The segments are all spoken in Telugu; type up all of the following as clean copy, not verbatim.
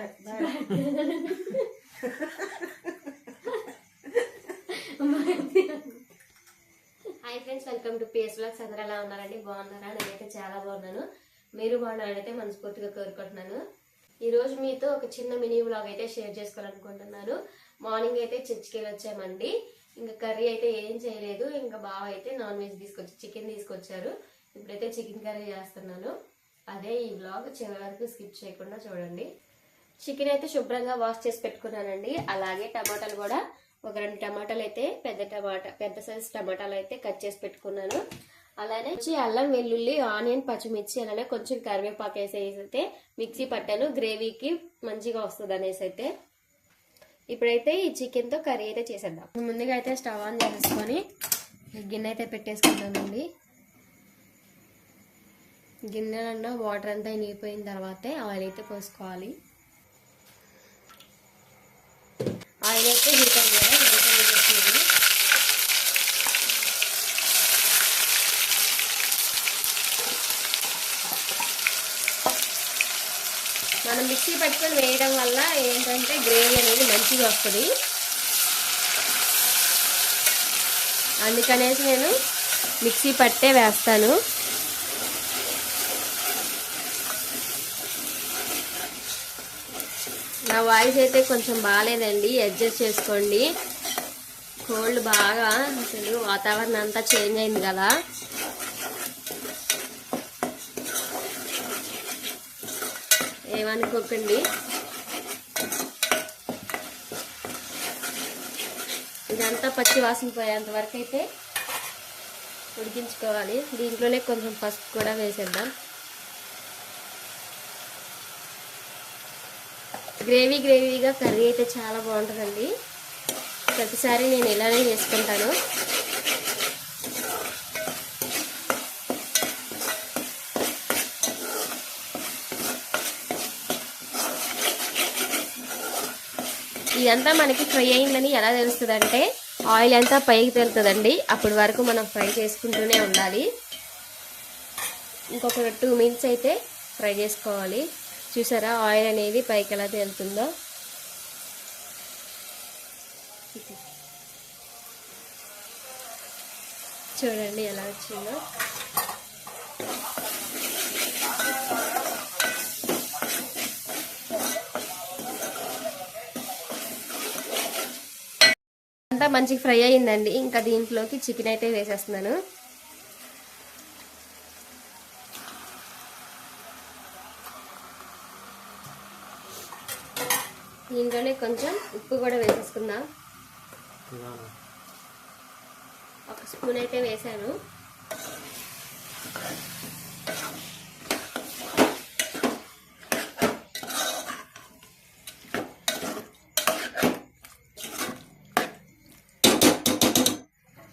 Hi friends, welcome to PS vlogs. అందరూ ఎలా ఉన్నారండి? బాగున్నారా? నేనైతే చాలా బాగున్నాను. మీరు బాగున్నారని అయితే మనస్ఫూర్తిగా కోరుకుంటున్నాను. ఈరోజు మీతో ఒక చిన్న మినీ వ్లాగ్ అయితే షేర్ చేసుకోవాలనుకుంటున్నాను. మార్నింగ్ అయితే చర్చికి వెళ్ళి వచ్చామండి. ఇంకా కర్రీ అయితే ఏం చేయలేదు. ఇంకా బావ అయితే నాన్ వెజ్ చికెన్ తీసుకొచ్చారు. ఇప్పుడైతే చికెన్ కర్రీ చేస్తున్నాను. అదే ఈ వ్లాగ్ చివరి వరకు స్కిప్ చేయకుండా చూడండి. చికెన్ అయితే శుభ్రంగా వాష్ చేసి పెట్టుకున్నానండి. అలాగే టమాటాలు కూడా ఒక 2 టమాటాలు అయితే పెద్ద సైజు టమాటాలు అయితే కట్ చేసి పెట్టుకున్నాను. అలానే అల్లం, వెల్లుల్లి, ఆనియన్, పచ్చిమిర్చి, అలానే కొంచెం కరివేపాకు అయితే మిక్సీ పట్టాను. గ్రేవీకి మంచిగా వస్తుంది అనేసి అయితే ఇప్పుడైతే ఈ చికెన్ తో కర్రీ అయితే చేసేద్దాం. ముందుగా అయితే స్టవ్ ఆన్ చేసుకొని గిన్నె అయితే పెట్టేసుకుంటానండి. గిన్నెలన్నా వాటర్ అంతా నిగిపోయిన తర్వాతే ఆయిల్ అయితే పోసుకోవాలి. ఆయిల్ అయితే హీట్ అయ్యి మనం మిక్సీ పట్టుకొని వేయడం వల్ల ఏంటంటే గ్రేవీ అనేది మంచిగా వస్తుంది. అందుకనేసి నేను మిక్సీ పట్టే వేస్తాను. నా వాయిస్ అయితే కొంచెం బాగాలేదండి, అడ్జస్ట్ చేసుకోండి. కోల్డ్ బాగా, అసలు వాతావరణం అంతా చేంజ్ అయింది కదా. ఏమనుకోకండి. ఇదంతా పచ్చి వాసన పోయేంత వరకు అయితే ఉడికించుకోవాలి. దీంట్లోనే కొంచెం పసుపు కూడా వేసేద్దాం. గ్రేవీగా కర్రీ అయితే చాలా బాగుంటుందండి. ప్రతిసారి నేను ఇలానే చేసుకుంటాను. ఇదంతా మనకి ఫ్రై అయిందని ఎలా తెలుస్తుంది అంటే ఆయిల్ అంతా పైకి తేలుతుందండి. అప్పటి వరకు మనం ఫ్రై చేసుకుంటూనే ఉండాలి. ఇంకొక 2 మినిట్స్ అయితే ఫ్రై చేసుకోవాలి. చూసారా ఆయిల్ అనేది పైకి ఎలా తేలుతుందో. చూడండి ఎలా వచ్చిందో. అంతా మంచిగా ఫ్రై అయ్యిందండి. ఇంకా దీంట్లోకి చికెన్ అయితే వేసేస్తున్నాను. దీంట్లోనే కొంచెం ఉప్పు కూడా వేసేసుకుందాం. 1 స్పూన్ అయితే వేసాను.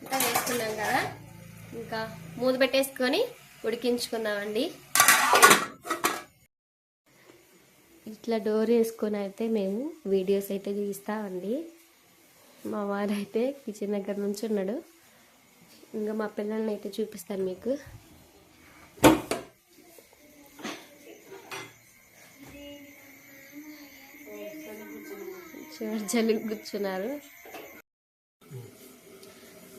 ఇంకా వేసుకున్నాం కదా, ఇంకా మూత పెట్టేసుకొని ఉడికించుకుందామండి. ఇట్లా డోర్ వేసుకొని అయితే మేము వీడియోస్ అయితే తీస్తామండి. మా వారు అయితే కిచెన్ దగ్గర నుంచి ఉన్నాడు. ఇంకా మా పిల్లల్ని అయితే చూపిస్తాను మీకు. చలికి కూర్చున్నారు.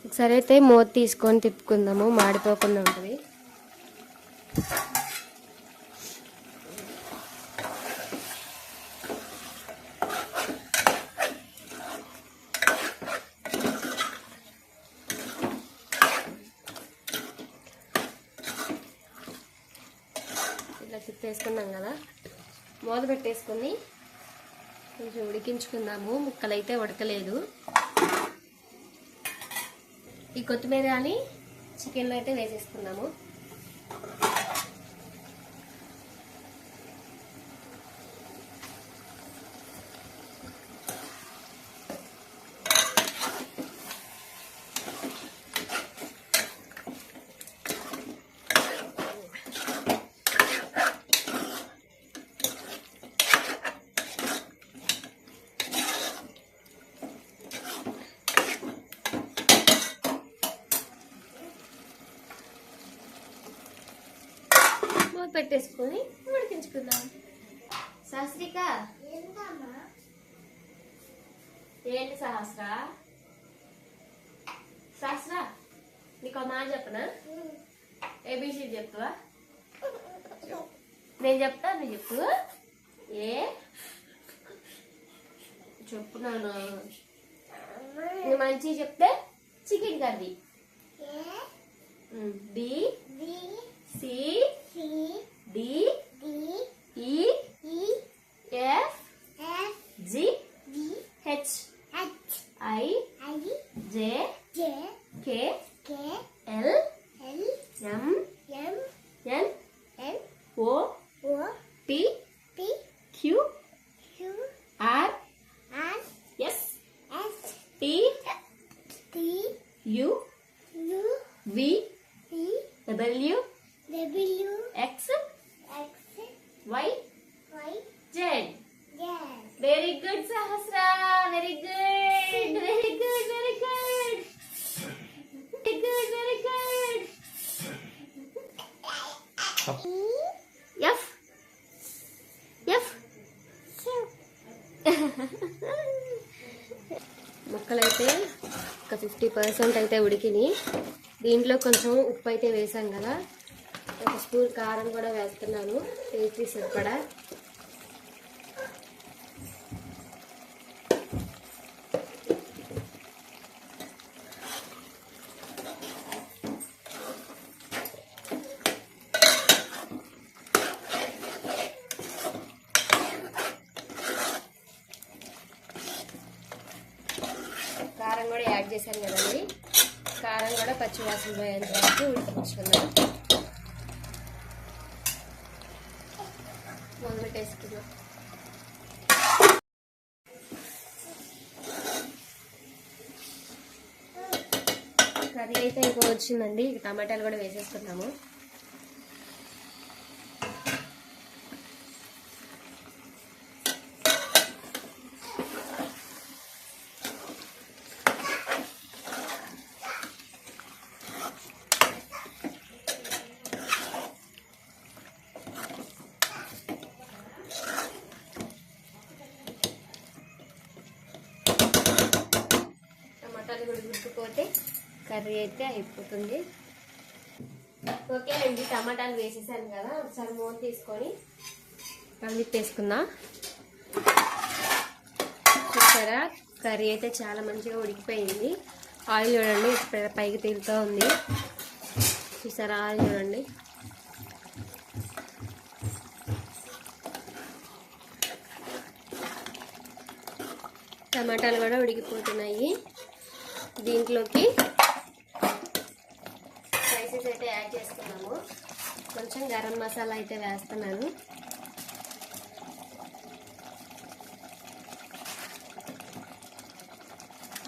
ఒకసారి అయితే మూత తీసుకొని తిప్పుకుందాము, మాడిపోకుండా ఉంటుంది. ఇలా తిప్పేసుకున్నాం కదా, మూత పెట్టేసుకొని కొంచెం ఉడికించుకుందాము. ముక్కలు అయితే ఉడకలేదు. ఈ కొత్తిమీర కానీ చికెన్లో అయితే వేసేసుకుందాము. పెట్టేసుకొని ఉడికించుకుందాం. సహస్రిక ఏంటి సహస్ర? సహస్ర నీకు ఒక మాట చెప్పనా? ఏబిసి చెప్తావా? నేను చెప్తా, నువ్వు చెప్పు. ఏ చెప్పున్నాను. నువ్వు మంచిగా చెప్తే chicken curry. B C D E F G H I J K L M N O P Q R S T U V W X Y Z. Very good Sahasra, very good, very good, very good, very good, very good. F F ముక్కలైతే ఒక 50% అయితే ఉడికినాయి. దీంట్లో కొంచెం ఉప్పు అయితే వేసాం కదా, ఒక స్పూన్ కారం కూడా వేస్తున్నాను టేస్టీ సరిపడా. కారం కూడా యాడ్ చేశాను కదండి, కారం కూడా పచ్చి వాసన పోయేంత వరకు ఉడికించుకుందాం. మొదలుపెట్టేసుకుందాం. కర్రీ అయితే ఇంకా వచ్చిందండి, టమాటాలు కూడా వేసేసుకున్నాము. ఉడికిపోతే కర్రీ అయితే అయిపోతుంది. ఓకేనండి, టమాటాలు వేసేసాను కదా, ఒకసారి మూత తీసుకొని కలిపేసుకుందాం. చూసారా కర్రీ అయితే చాలా మంచిగా ఉడికిపోయింది. ఆయిల్ చూడండి పైకి తేలుతూ ఉంది. చూసారా ఆయిల్ చూడండి. టమాటాలు కూడా ఉడికిపోతున్నాయి. దీంట్లోకి స్పైసెస్ అయితే యాడ్ చేస్తున్నాము. కొంచెం గరం మసాలా అయితే వేస్తున్నాను.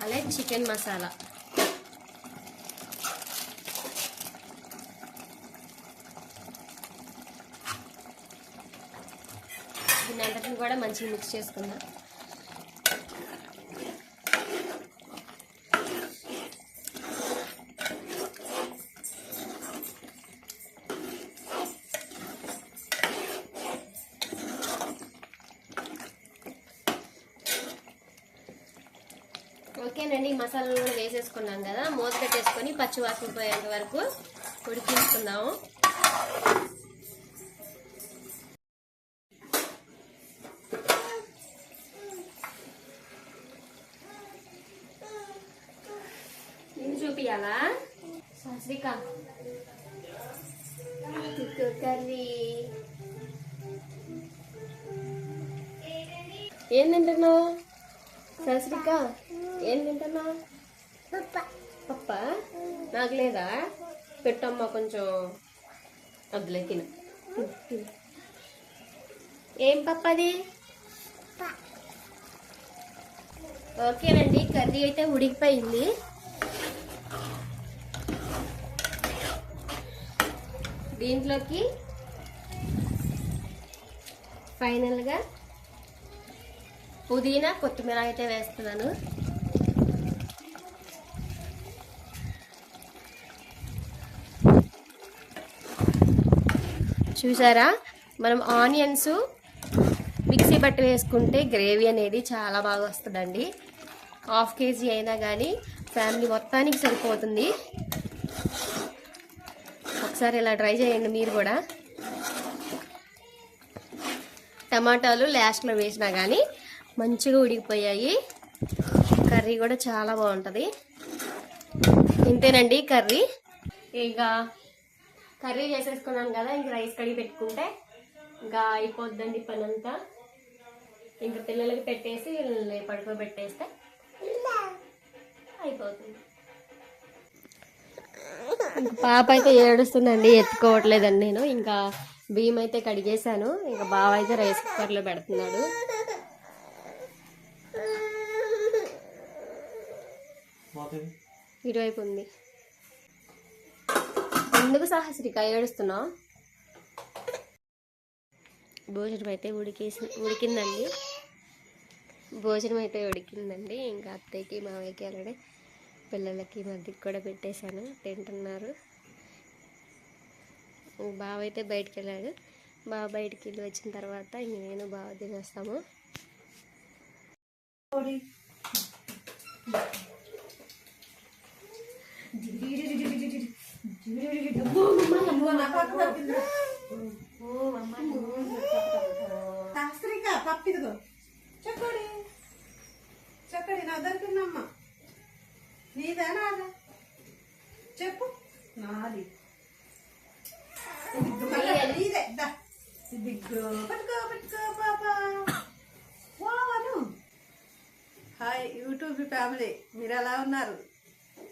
అలాగే చికెన్ మసాలా. దీని అంతటిని కూడా మంచిగా మిక్స్ చేసుకుందాం. ఓకేనండి, మసాలాలు కూడా వేసేసుకున్నాం కదా, మూత పెట్టేసుకొని పచ్చి వాసన పోయేంత వరకు ఉడికించుకుందాము. నేను చూపియాలా సహస్రిక? కర్రీ ఏం తింటున్నావు సహస్రిక? ఏం తింటున్నావు? పప్ప నాకు లేదా? పెట్టమ్మా కొంచెం. వద్దులే తిను. ఏం పప్పు అది? ఓకేనండి, కర్రీ అయితే ఉడికిపోయింది. దీంట్లోకి ఫైనల్గా పుదీనా కొత్తిమీర అయితే వేస్తున్నాను. చూసారా, మనం ఆనియన్స్ బట్టి వేసుకుంటే గ్రేవీ అనేది చాలా బాగా వస్తుందండి. 1/2 kg అయినా కానీ ఫ్యామిలీ మొత్తానికి సరిపోతుంది. ఒకసారి ఇలా ట్రై చేయండి మీరు కూడా. టమాటాలు లాస్ట్లో వేసినా కానీ మంచిగా ఉడికిపోయాయి. కర్రీ కూడా చాలా బాగుంటుంది. ఇంతేనండి కర్రీ. ఇంకా కర్రీ చేసేసుకున్నాను కదా, ఇంక రైస్ కడిగి పెట్టుకుంటే ఇంకా అయిపోద్దండి పని అంతా. ఇంకా పిల్లలకి పెట్టేసి వీళ్ళని పడుకోబెట్టేస్తే అయిపోతుంది. పాప అయితే ఏడుస్తుందండి, ఎత్తుకోవట్లేదండి. నేను ఇంకా బియ్యం అయితే కడిగేశాను. ఇంకా బావ అయితే రైస్ కుక్కర్లో పెడుతున్నాడు. ఇటువైపు ఉంది. ఎందుకు సహస్రిక ఏడుస్తున్నావు? భోజనం అయితే ఉడికిందండి. భోజనం అయితే ఉడికిందండి. ఇంకా అత్తయ్యకి మావయ్యకి అలాగే పిల్లలకి మధ్యకి కూడా పెట్టేశాను, తింటున్నారు. బావ అయితే బయటికి వెళ్ళాడు. బావ బయటికి వెళ్ళి వచ్చిన తర్వాత ఇంక నేను బావ తినేస్తాము. పప్పిదిగో చెప్పండి చెప్పండి. నా దొరికిందమ్మా. నీదా నాదా చెప్పు. నాది నీదే. దిగ్గు పట్టుకో పట్టుకో పాపా. వాను. హాయ్ యూట్యూబ్ ఫ్యామిలీ, మీరు ఎలా ఉన్నారు?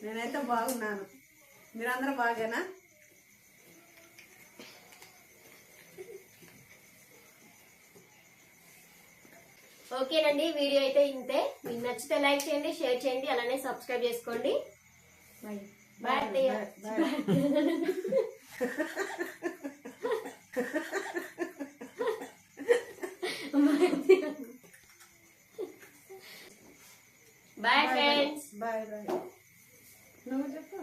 నేనైతే బాగున్నాను. మీరందరూ బాగేనా? ఓకేనండి, వీడియో అయితే ఇంతే. మీకు నచ్చితే లైక్ చేయండి, షేర్ చేయండి, అలానే సబ్స్క్రైబ్ చేసుకోండి. Bye bye. Bye friends. Bye bye. నువ్వు చెప్పు.